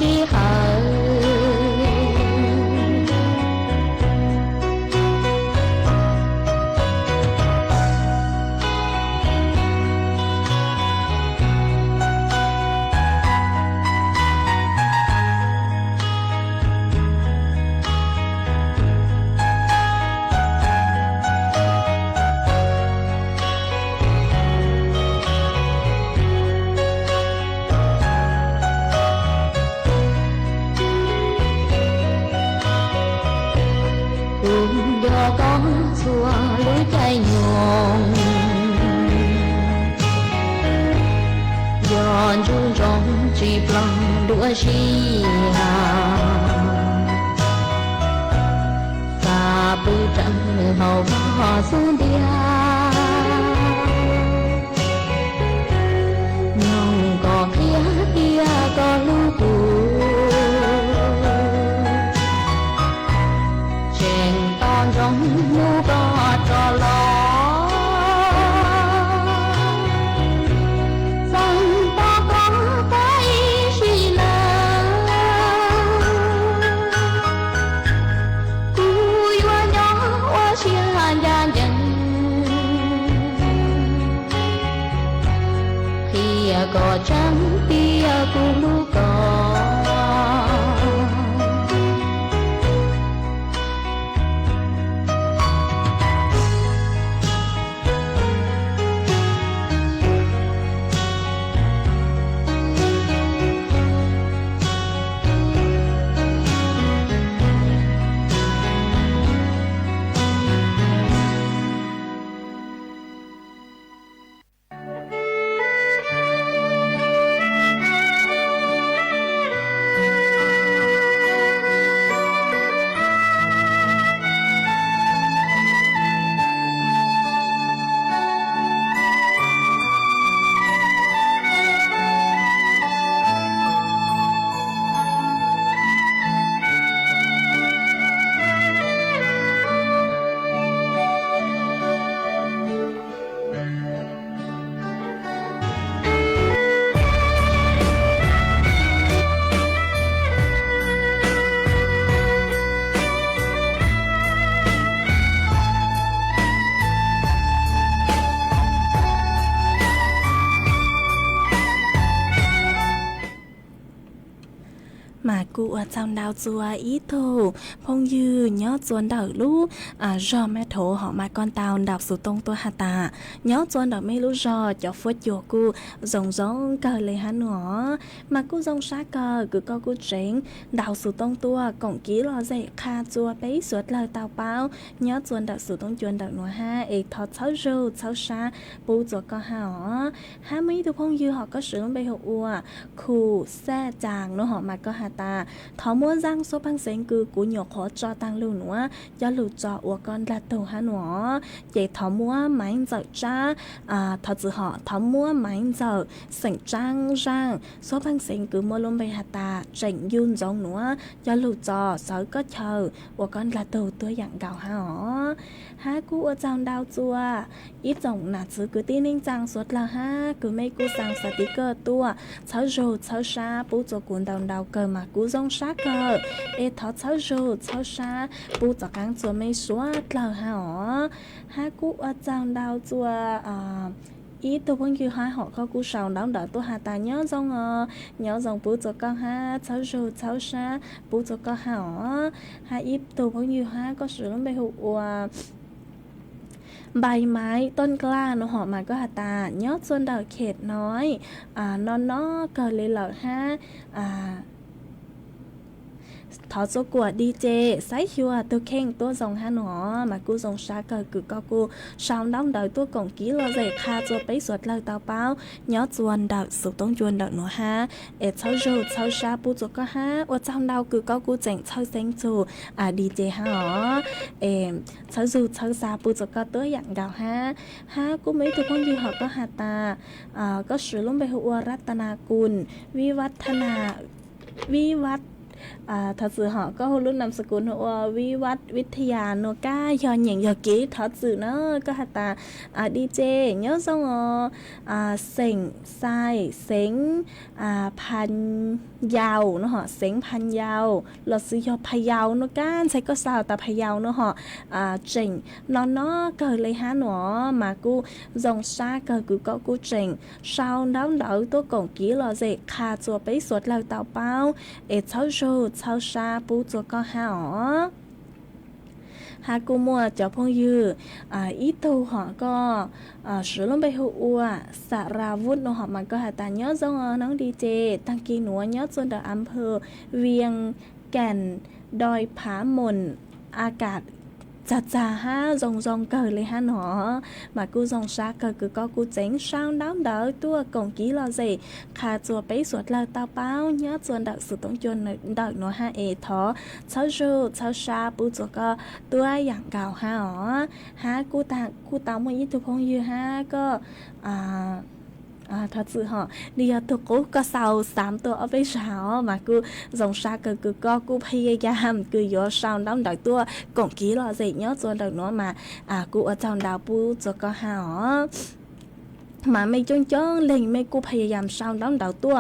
ย còn chú rong chỉ plong đua chi hà ta bự trăng hầu bỏ xuống đi nhong có kia có lưu tù chèn ton rong nu có trò lo có trắng tia cùng lũ cò cụ ở trong đào chùa ý thù phong dư nhớ chuồn đỡ lú do mẹ thổ họ mà con tàu đào số tông tôi hà tà nhớ chuồn đỡ mấy lú do cho phốt chùa cụ rồng rong cờ lấy hắn ngõ mà cụ rong sát cờ cứ có cụ tránh đào số tông tôi cổng ký lo dậy kha chùa bấy suốt lời tàu bao nhớ chuồn đỡ số tông chuồn đỡ nó ha ê thọ cháu râu cháu xa bù chùa có họ ha mấy thứ phong dư họ có sử dụng bây hộ ua khu xe chàng nó họ mà có hà tà thọ mua răng số băng sen cư của nhỏ khó cho tăng lưu nữa do lưu cho của con là tàu hà nữa vậy thọ mua máy giờ cha thọ tự họ thọ mua máy giờ sảnh trang răng số băng sen cư mua luôn bề hà ta chỉnh yun giống nữa do lưu cho sở có chờ của con là tàu tôi dạng gạo hà họ ha cú ở trong đào chùa ít dòng là chứ cứ tin ninh rằng suốt là ha cứ mấy cú sang sa tí cơ tua cháu rồ cháu xa bố cho cuốn đào cờ mà cú rong sát cờ ê thọ cháu rồ cháu xa bố cho căng chùa mấy suốt là ha cú ở trong đào chùa ít tôi vẫn như hai họ có cú sầu đón đợi tôi hà ta nhớ dòng bố cho con ha cháu rồ cháu xa bố cho con họ ha ít tôi vẫn như hai có sự lắm bây hụใบไม้ต้นกล้าเนาะหอมาก็หาตายอดส่วนดอกเขตน้อยนอนก็เลยเหล่าห้าถอดตัวกวดดีเจไซชัวตัวเข่งตัวทรงฮันหอมากูทรงชาเกิดกูก็กูชาวน้องดอยตัวกงกี้เราใจคาตัวไปสวดเลยเตาเป้ายอดจวนดอกสุดต้องจวนดอกหนูฮะเช่าโจเช่าชาปูจุกก็ฮะว่าเจ้าดาวกูก็กูเจ๋งเช่าเซ็งจูดีเจฮะหอเช่าจูเช่าชาปูจุกก็ตัวอย่างเก่าฮะกูไม่ถูกคนยืนหอก็หาตาก็สืบล้มไปหัวรัตนากุลวิวัฒนาวิวัฒthật sự họ có luôn nằm sực cuốn họ vi vắt Vithya nó ca do những giờ kỹ thật sự nó có hạt ta DJ nhớ xong sỉnh sai sỉnh pan yào nó họ sỉnh pan yào là sự do pan yào nó ca sẽ có sao ta pan yào nó họ chỉnh nó cờ lấy há nó mà cô dòng xa cờ cứ có cô chỉnh sau đó đỡ tôi còn kỹ là gì khá chùa bấy suốt lời tàu bao cháu cháu xa bố cho con hả ha cô mua cho phong dư ít thu họ có sử dụng bây hữu xả ra vút nó họ mà có hạt ta nhớ giống nó đi chê tăng kỳ núa nhớ xuân đợt âm hơ viêngแก่นดอยผาหม่นอากาศ chà ha rong cờ lấy ha nó mà cô rong xa cờ cứ có cô chén sao đám đỡ tua còn ký lo gì khá chùa bấy suốt là tao bao nhớ chuồn đợi sự tống chuồn đợi nó ha thó cháu rô cháu xa bố chùa có tua dạng gạo ha ó ha cô tao một ít thuộc không như ha có thật sự họ đi thuộc cố có sau 3 ตัวเอาไปสาวmà cứ dòng xa cứ có cô hay làm cứ vô sau đóng đợi tua còn ký lo gì nhớ cho đợi nó mà cô ở trong đào pu cho có hảo mà mấy chôn lên mấy côพยายามsao đóng đầuตัว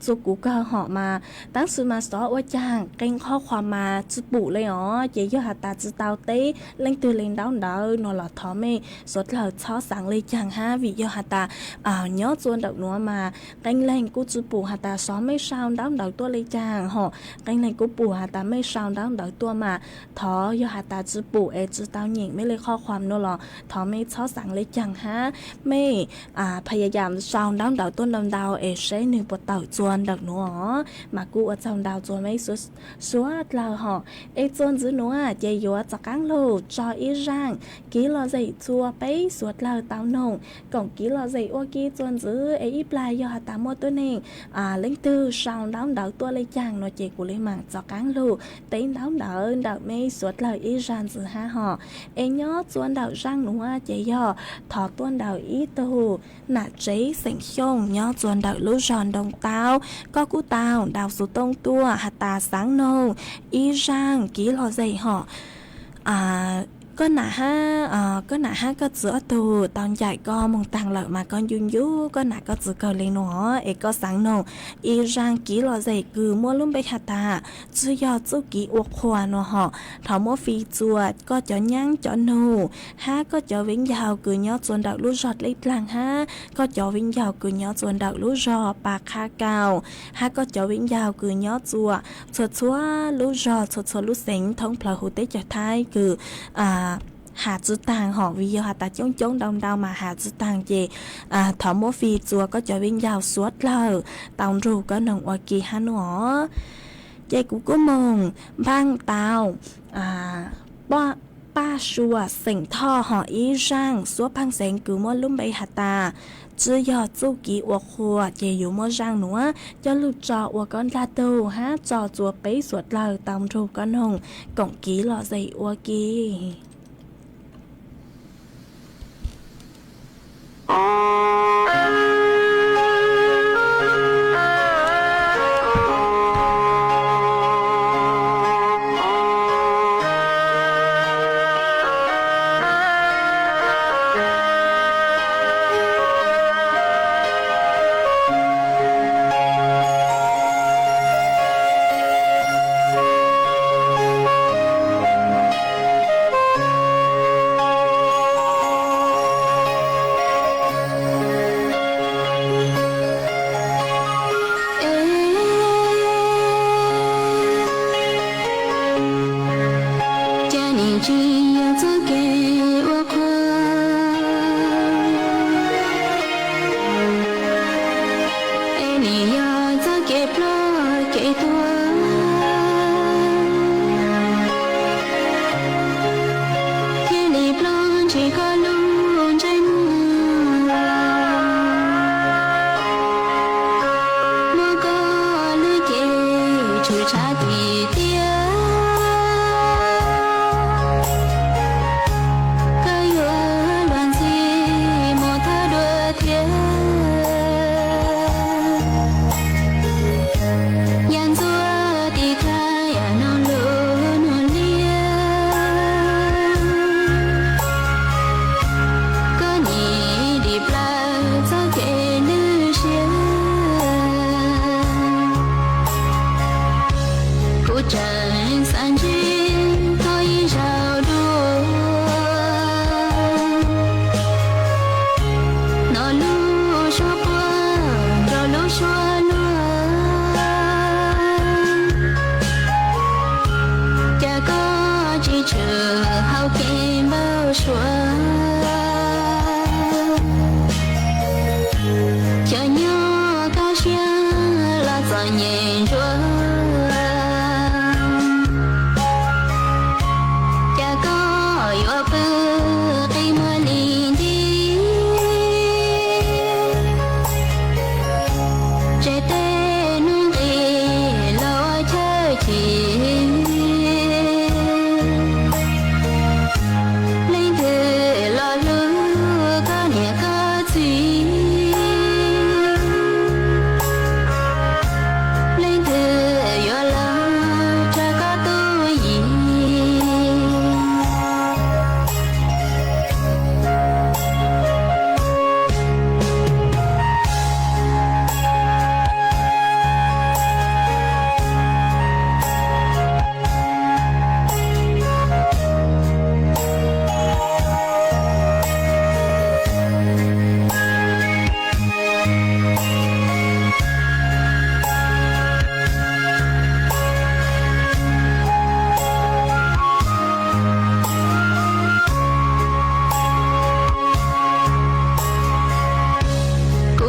choกูก็họ màตั้งสื่อมาสอนว่าจ้างเก่งข้อความมาจุดปุเลยอ๋อเจี๋ยหาตาจุดเตาเต้เล่นตัวเล่นดาวนอนหลอดท้อไม่สดเลยช้อสั่งเลยจ้าง5วิยหาตาnhớชวนดักนัวมาเก่งเล่นกูจุดปุหาตาซ้อมไม่sao đóng đầuตัวเลยจ้างhọเก่งเล่นกูปุหาตาไม่sao đóng đầuตัวมาท้อยหาตาจุดปุจุดเตาหญิงไม่เลยข้อความนอนหลอดท้อไม่ช้อสั่งเลยจ้าง5ไม่พยายามซาวน้ำดาวต้นดาวใช้หนึ่งปวดเต่าจวนดักหนัวมากูเอาซาวดาวจวนไม่สวดเราหอจวนจื้อหนัวเจี๋ยจากกังโลจออีร่างกี้เราใจจัวไปสวดเราเต่าหนงก่องกี้เราใจว่ากี้จวนจื้ออีปลายยอตามดตัวเองเล่นตื้อซาวน้ำดาวตัวเลยจังหนัวเจี๋ยกูเลยมั่งจากกังโลเต้นน้ำดาวไม่สวดเราอีร่างจื้อ5หอยอจวนดาวร่างหนัวเจี๋ยถอดตัวดาวอีตูnạ chế sành xông nhó chuồn đợi lũ giòn đồng tao có cú tao đào số tông tua hạt tà sáng nâu y rang ký lo dày họ có nà ha có giữa tù tao dạy co mong tàng lợi mà con yun yu có nà có giữa cờ lên nó có sáng nâu y rang ký lo dày cứ mua luôn bê hạt tà chứ do chú ký uộc hòa nó họ thảo mua phi chuột có chó nhang chó nù ha có chó vĩnh giàu cứ nhó chuồn đợi lũ giọt lấy làng ha có chó vĩnh giàu cứ nhó chuồn đợi lũ giọt bạc ha cao ha có chó vĩnh giàu cứ nhó chùa chuột chúa lũ giọt chuột lũ sánh thông phở hủ tế chợ thái cứ hạt chữ tàng họ vì hạt ta chống đông mà hạt chữ tàng gì thọ mô phi chùa có cho viên giàu suốt lờ tàu rù có nồng ở kỳ hà nó dây cũng có mong băng tàu ba xua sỉnh tho họ ý rang suốt băng sánh cứ mua lúm bay hạt ta chứ do chú ký uộc hùa chỉ dụ mô rang nữa cho lưu trò uộc con la tù ha trò chùa bấy suốt lờ tàu rù có nồng cổng ký lọ dày uộc kỳ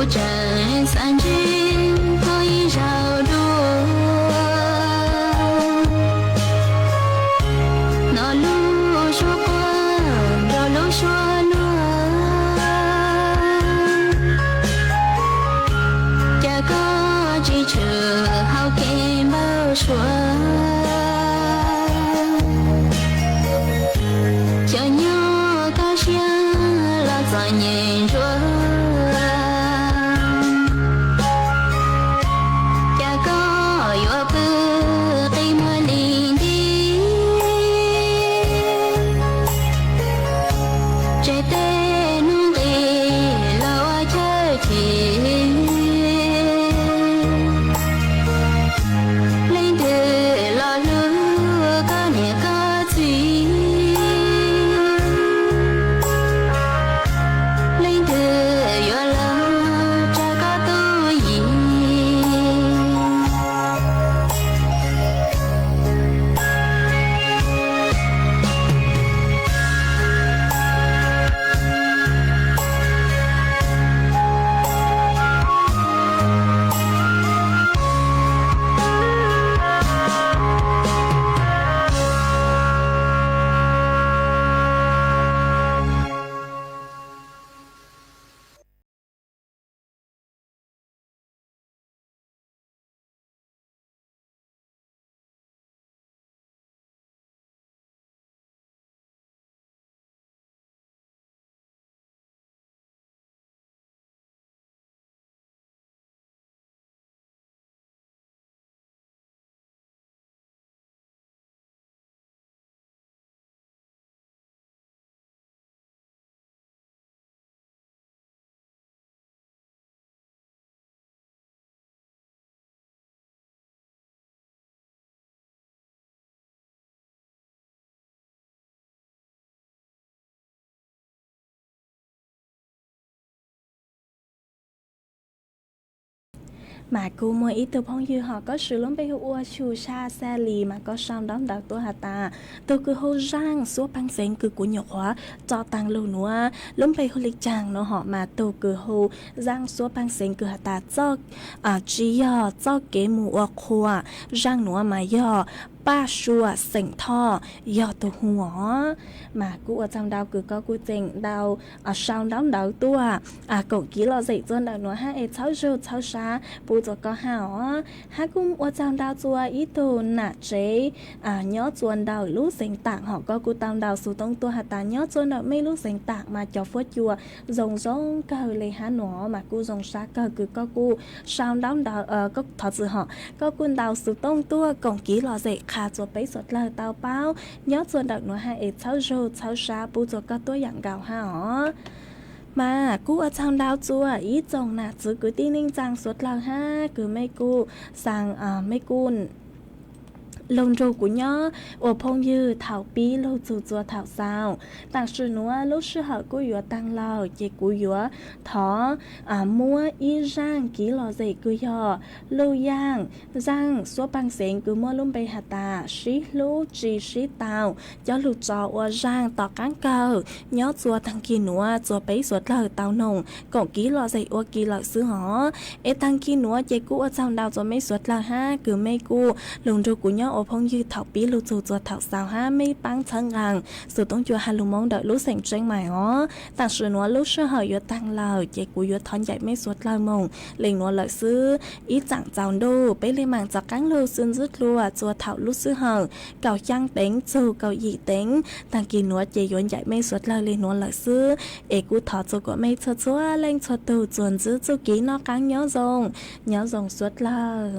trận san duyên thôi rào đua nó lu xua qua rồi lu xua lúa cha có chỉ chờ hao kê bao xua cho nhau cao xa là giỏi nhẹ rồi mà cô mỗi ít từ phong dư họ có sự lớn bây ua chu sa xe lì mà có xong đón đợt tôi hà ta tôi cứ hô rang số băng sen cứ của nhọc hóa cho tăng lâu nữa lớn bây hô lịch chàng nó họ mà tôi cứ hô rang số băng sen cứ hà ta cho chỉ cho cái mùa khoa rang nữa mà do ba xua sỉnh thọ do tôiหัวmà cô ở trong đào cứ có cô tình đào sau đón đào tua cậu kỹ lo dậy cho đào nữa ha cháu rêu cháu xa bù cho có hảo ha cũng ở trong đào chùa ý đồ nạ chế nhớ chuồn đào lúc sỉnh tạng họ có cô tam đào số tông tua hạt ta nhớ chuồn đào mấy lúc sỉnh tạng mà cho phốt chùa rồng rong cờ lấy há nó mà cô rồng xa cờ cứ có cô sau đón đào có thật sự họ có quân đào số tông tua cậu kỹ lo dậy khá cho bấy sốt lời tao bao nhớ chuồn đào nữa hai cháu rêu cháu xa bù cho có tôi dạng gạo ha họ mà cú ở trong đào chùa ý chồng nè chứ cứ tin ninh rằng suốt lần ha cứ mấy cô sang mấy cô lông râu của nhớ ở phong dư thảo bí lâu chùa chùa thảo sao tặng sự nữa lúc sư họ của yếu tăng lò chỉ của yếu thó mua y rang ký lò dậy cứ yo lâu yang rang số băng sen cứ mua luôn bay hạt ta xí lú chỉ xí tàu cho lụt trò ở rang tỏ cán cờ nhớ chùa thằng kia nữa chùa bấy suốt lời tàu nồng cổng ký lò dậy ở ký lò sư họ ê thằng kia nữa chỉ cũ ở trong đào cho mấy suốt lời ha cứ mấy cô lông râu của nhớ ở phong dư thảo bí lưu chùa chùa thảo sao ha mấy băng chân ngang sự tông chùa hai lù mong đợi lú sành trên mày ó tặng sự nó lúc sơ hở yếu tăng lời chỉ của yếu thon dậy mấy suốt lời mong liền nó lợi sư ý chẳng chào đô bấy lên màng chọc cắn lưu xuyên rút lùa chùa thảo lúc sư hở cầu chăng tính chù cầu dị tính tặng kỳ nó chỉ yếu dậy mấy suốt lời liền nó lợi sư ế cú thọ chùa của mấy chùa chúa lên chùa tù chuồn giữ chùa ký nó cắn nhớ rồng suốt lời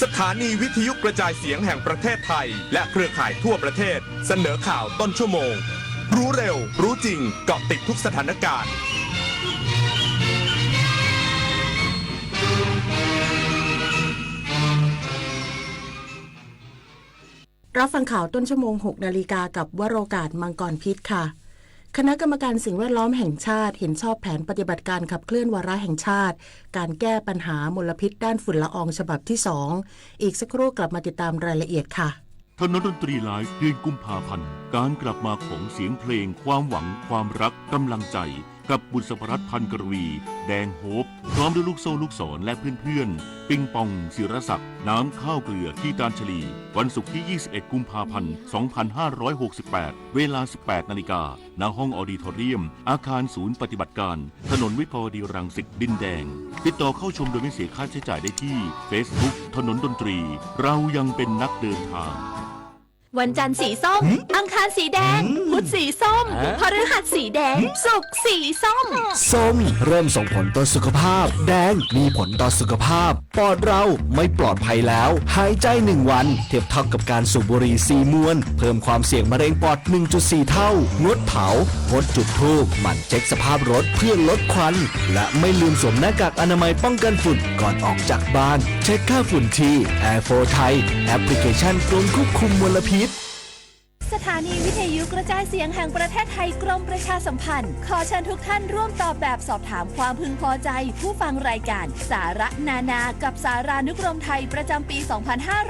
สถานีวิทยุกระจายเสียงแห่งประเทศไทยและเครือข่ายทั่วประเทศเสนอข่าวต้นชั่วโมงรู้เร็วรู้จริงเกาะติดทุกสถานการณ์รับฟังข่าวต้นชั่วโมง 6 นาฬิกากับวโรกาสมังกรพิษค่ะคณะกรรมการสิ่งแวดล้อมแห่งชาติเห็นชอบแผนปฏิบัติการขับเคลื่อนวาระแห่งชาติการแก้ปัญหามลพิษด้านฝุ่นละอองฉบับที่ 2อีกสักครู่กลับมาติดตามรายละเอียดค่ะถนนดนตรีไลฟ์เดือนกุมภาพันธ์การกลับมาของเสียงเพลงความหวังความรักกำลังใจกับบุษบรัตน์พันกรวีแดงโฮปพร้อมด้วยลูกโซ่ลูกศรและเพื่อนๆปิงปองศิรศักดิ์น้ำข้าวเกลือที่ตาลชลีวันศุกร์ที่ 21 กุมภาพันธ์ 2568 เวลา 18 นาฬิกาณห้องออดิทอเรียมอาคารศูนย์ปฏิบัติการถนนวิภาวดีรังสิตดินแดงติดต่อเข้าชมโดยไม่เสียค่าใช้จ่ายได้ที่ Facebook ถนนดนตรีเรายังเป็นนักเดินทางวันจันทร์สีส้ม อังคารสีแดง พุธสีส้ม พฤหัสสีแดง ศุกร์สีส้ม ส้มเริ่มส่งผลต่อสุขภาพ แดงมีผลต่อสุขภาพ ปอดเราไม่ปลอดภัยแล้ว หายใจ1 วันเทียบเท่ากับการสูบบุหรี่4 มวน เพิ่มความเสี่ยงมะเร็งปอด 1.4 เท่า งดเผางดจุดธูปหมั่นเช็คสภาพรถเพื่อลดควัน และไม่ลืมสวมหน้ากากอนามัยป้องกันฝุ่นก่อนออกจากบ้าน เช็คค่าฝุ่นที่ Air4 ไทยแอปพลิเคชันกรมควบคุมมลพิษสถานีวิทยุกระจายเสียงแห่งประเทศไทยกรมประชาสัมพันธ์ขอเชิญทุกท่านร่วมตอบแบบสอบถามความพึงพอใจผู้ฟังรายการสาระนานากับสารานุกรมไทยประจำปี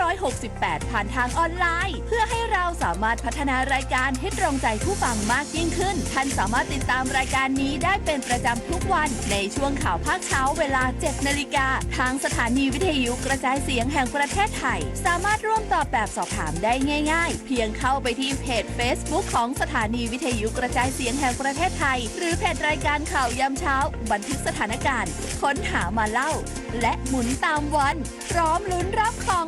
2568 ผ่านทางออนไลน์เพื่อให้เราสามารถพัฒนารายการให้ตรงใจผู้ฟังมากยิ่งขึ้นท่านสามารถติดตามรายการนี้ได้เป็นประจำทุกวันในช่วงข่าวภาคเช้าเวลา 7 นาฬิกาทางสถานีวิทยุกระจายเสียงแห่งประเทศไทยสามารถร่วมตอบแบบสอบถามได้ง่ายๆเพียงเข้าไปที่เพจ Facebook ของสถานีวิทยุกระจายเสียงแห่งประเทศไทยหรือเพจรายการข่าวยามเช้าบันทึกสถานการณ์ค้นหามาเล่าและหมุนตามวันพร้อมลุ้นรับของ